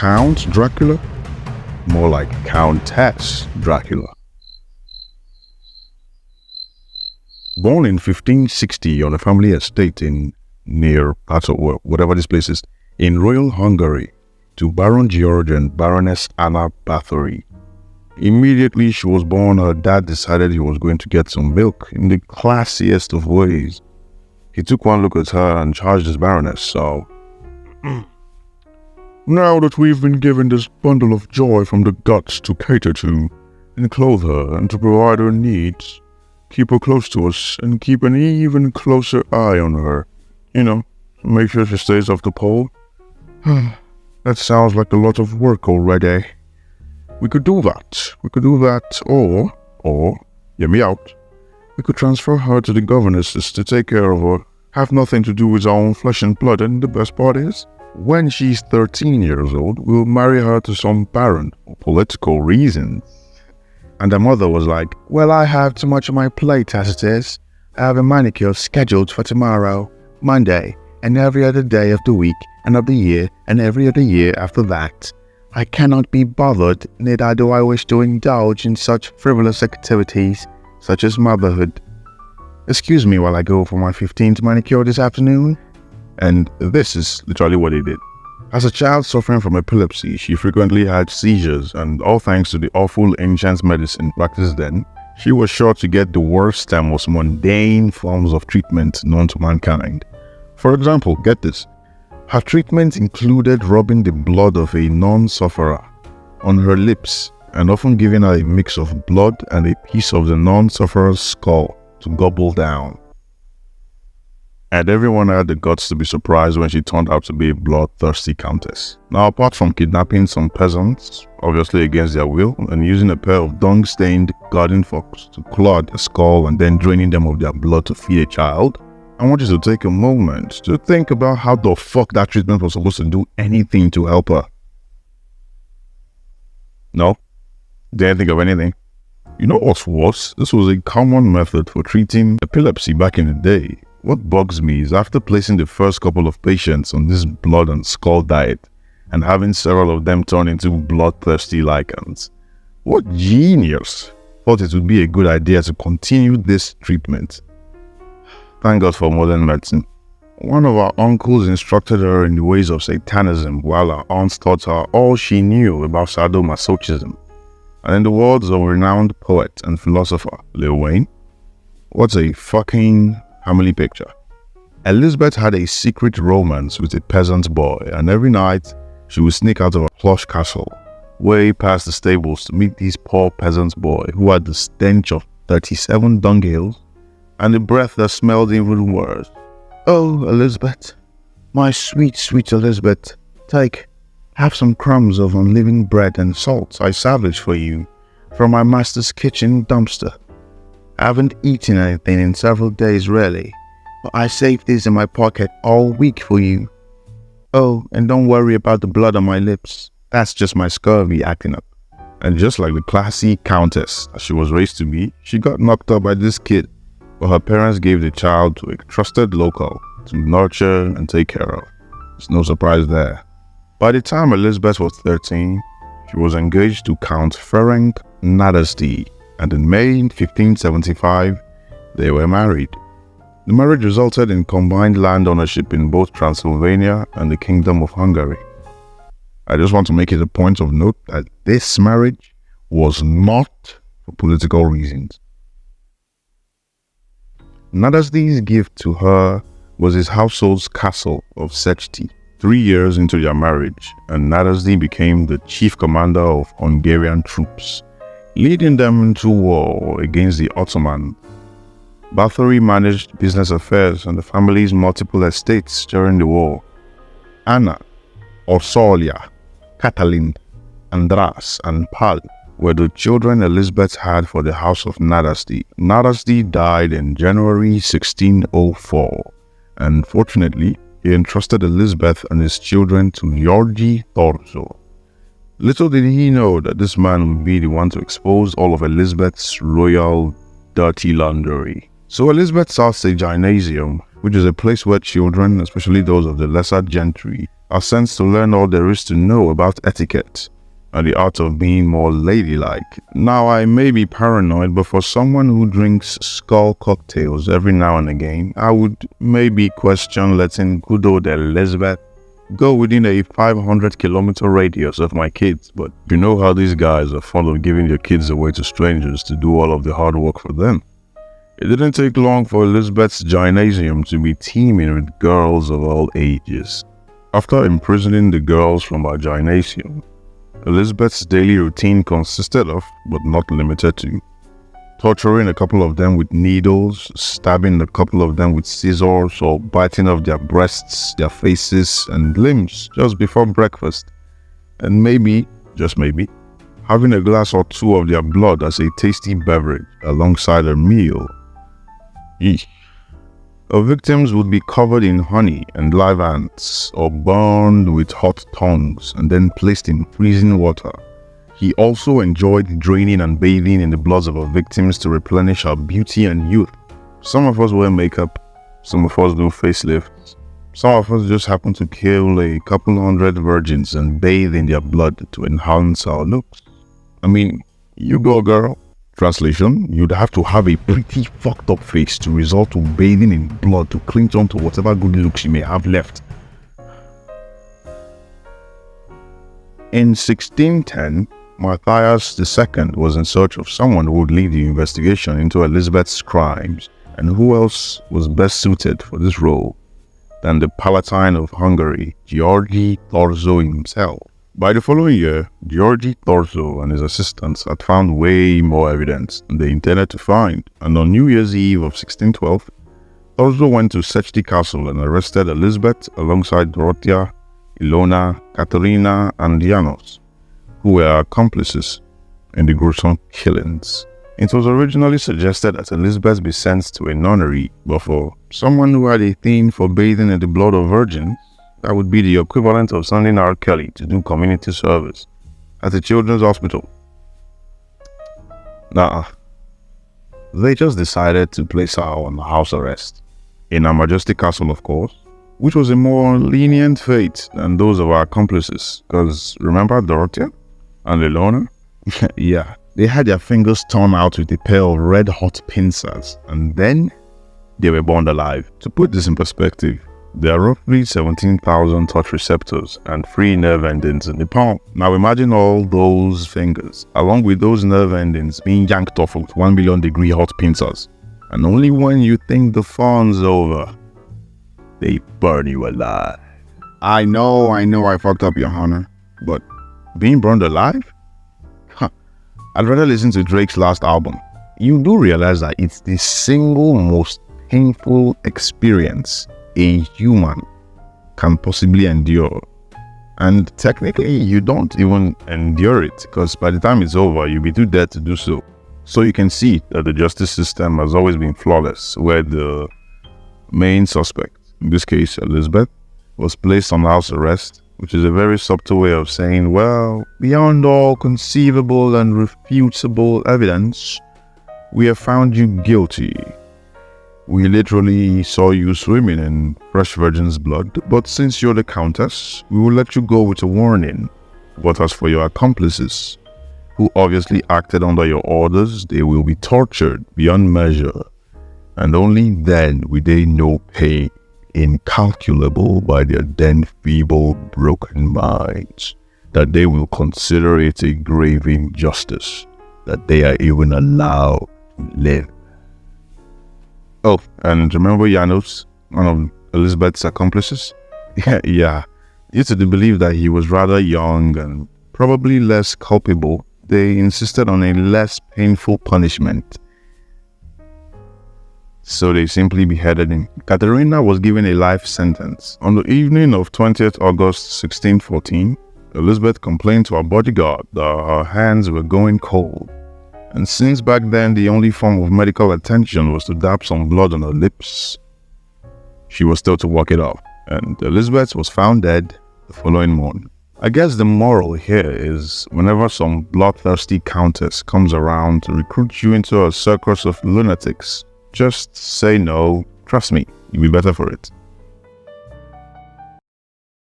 Count Dracula? More like Countess Dracula. Born in 1560 on a family estate near Bathory, whatever this place is, in Royal Hungary, to Baron George and Baroness Anna Bathory. Immediately she was born, her dad decided he was going to get some milk in the classiest of ways. He took one look at her and charged his Baroness, so... Now that we've been given this bundle of joy from the guts to cater to, and clothe her, and to provide her needs, keep her close to us, and keep an even closer eye on her, to make sure she stays off the pole. That sounds like a lot of work already. We could do that, or, hear me out, we could transfer her to the governesses to take care of her, have nothing to do with our own flesh and blood, and the best part is, when she's 13 years old, we'll marry her to some baron for political reasons. And her mother was like, well, I have too much on my plate as it is. I have a manicure scheduled for tomorrow, Monday, and every other day of the week and of the year and every other year after that. I cannot be bothered, neither do I wish to indulge in such frivolous activities, such as motherhood. Excuse me while I go for my 15th manicure this afternoon. And this is literally what he did. As a child suffering from epilepsy, she frequently had seizures, and all thanks to the awful ancient medicine practiced then, she was sure to get the worst and most mundane forms of treatment known to mankind. For example, get this. Her treatment included rubbing the blood of a non-sufferer on her lips and often giving her a mix of blood and a piece of the non-sufferer's skull to gobble down. And everyone had the guts to be surprised when she turned out to be a bloodthirsty countess. Now, apart from kidnapping some peasants, obviously against their will, and using a pair of dung-stained garden forks to claw their skull and then draining them of their blood to feed a child, I want you to take a moment to think about how the fuck that treatment was supposed to do anything to help her. No? Didn't think of anything. You know what's worse? This was a common method for treating epilepsy back in the day. What bugs me is after placing the first couple of patients on this blood and skull diet and having several of them turn into bloodthirsty lichens, what genius thought it would be a good idea to continue this treatment? Thank God for modern medicine. One of our uncles instructed her in the ways of Satanism while her aunts taught her all she knew about sadomasochism. And in the words of renowned poet and philosopher Lil Wayne, what's a fucking family picture? Elizabeth had a secret romance with a peasant boy, and every night she would sneak out of a plush castle way past the stables to meet this poor peasant boy who had the stench of 37 dunghills and a breath that smelled even worse. Oh, Elizabeth, my sweet, sweet Elizabeth, have some crumbs of unleavened bread and salt I salvaged for you from my master's kitchen dumpster. I haven't eaten anything in several days really, but I saved these in my pocket all week for you. Oh, and don't worry about the blood on my lips. That's just my scurvy acting up. And just like the classy countess that she was raised to be, she got knocked up by this kid, but her parents gave the child to a trusted local to nurture and take care of. There's no surprise there. By the time Elizabeth was 13, she was engaged to Count Ferenc Nadasdy, and in May 1575, they were married. The marriage resulted in combined land ownership in both Transylvania and the Kingdom of Hungary. I just want to make it a point of note that this marriage was not for political reasons. Nadasdy's gift to her was his household's castle of Szechty. 3 years into their marriage, and Nadasdy became the chief commander of Hungarian troops, leading them into war against the Ottomans. Bathory managed business affairs and the family's multiple estates during the war. Anna, Orsolia, Katalin, Andras, and Pal were the children Elizabeth had for the House of Nadasdy. Nadasdy died in January 1604, and fortunately, he entrusted Elizabeth and his children to Georgi Torso. Little did he know that this man would be the one to expose all of Elizabeth's royal dirty laundry. So Elizabeth starts a gymnasium, which is a place where children, especially those of the lesser gentry, are sent to learn all there is to know about etiquette and the art of being more ladylike. Now, I may be paranoid, but for someone who drinks skull cocktails every now and again, I would maybe question letting good old Elizabeth go within a 500-kilometer radius of my kids. But you know how these guys are fond of giving their kids away to strangers to do all of the hard work for them. It didn't take long for Elizabeth's gymnasium to be teeming with girls of all ages. After imprisoning the girls from her gymnasium, Elizabeth's daily routine consisted of, but not limited to, torturing a couple of them with needles, stabbing a couple of them with scissors, or biting off their breasts, their faces, and limbs just before breakfast, and maybe, just maybe, having a glass or two of their blood as a tasty beverage alongside a meal. Eesh. Her victims would be covered in honey and live ants, or burned with hot tongs and then placed in freezing water. He also enjoyed draining and bathing in the bloods of her victims to replenish her beauty and youth. Some of us wear makeup, some of us do facelifts, some of us just happen to kill a couple hundred virgins and bathe in their blood to enhance our looks. I mean, you go, girl. Translation, you'd have to have a pretty fucked up face to resort to bathing in blood to cling on to whatever good looks you may have left. In 1610, Matthias II was in search of someone who would lead the investigation into Elizabeth's crimes, and who else was best suited for this role than the Palatine of Hungary, Georgi Thurzo himself. By the following year, Georgi Thurzo and his assistants had found way more evidence than they intended to find, and on New Year's Eve of 1612, Thurzo went to Sechty Castle and arrested Elizabeth alongside Dorothea, Ilona, Katerina, and Janos, who were accomplices in the gruesome killings. It was originally suggested that Elizabeth be sent to a nunnery, but for someone who had a thing for bathing in the blood of virgins, that would be the equivalent of sending R. Kelly to do community service at a children's hospital. Nah, they just decided to place her on house arrest in Her Majesty Castle, of course, which was a more lenient fate than those of our accomplices, because remember Dorothea and Ilona? Yeah, they had their fingers torn out with a pair of red-hot pincers, and then they were burned alive. To put this in perspective, there are roughly 17,000 touch receptors and free nerve endings in the palm. Now imagine all those fingers, along with those nerve endings, being yanked off with 1 million degree hot pincers. And only when you think the fun's over, they burn you alive. I know I fucked up, Your Honor, but being burned alive? Huh. I'd rather listen to Drake's last album. You do realize that it's the single most painful experience a human can possibly endure, and technically you don't even endure it, because by the time it's over you'll be too dead to do so. So you can see that the justice system has always been flawless, where the main suspect, in this case Elizabeth, was placed on house arrest, which is a very subtle way of saying, well, beyond all conceivable and refutable evidence, we have found you guilty. We literally saw you swimming in fresh virgin's blood, but since you're the Countess, we will let you go with a warning. But as for your accomplices, who obviously acted under your orders, they will be tortured beyond measure, and only then will they know pain incalculable by their then feeble, broken minds, that they will consider it a grave injustice that they are even allowed to live. Oh, and remember Janos, one of Elizabeth's accomplices? Yeah. Due to the belief that he was rather young and probably less culpable, they insisted on a less painful punishment. So they simply beheaded him. Katerina was given a life sentence. On the evening of 20th August 1614, Elizabeth complained to her bodyguard that her hands were going cold. And since back then the only form of medical attention was to dab some blood on her lips, she was still to walk it off, and Elizabeth was found dead the following morning. I guess the moral here is, whenever some bloodthirsty countess comes around to recruit you into a circus of lunatics, just say no. Trust me, you'll be better for it.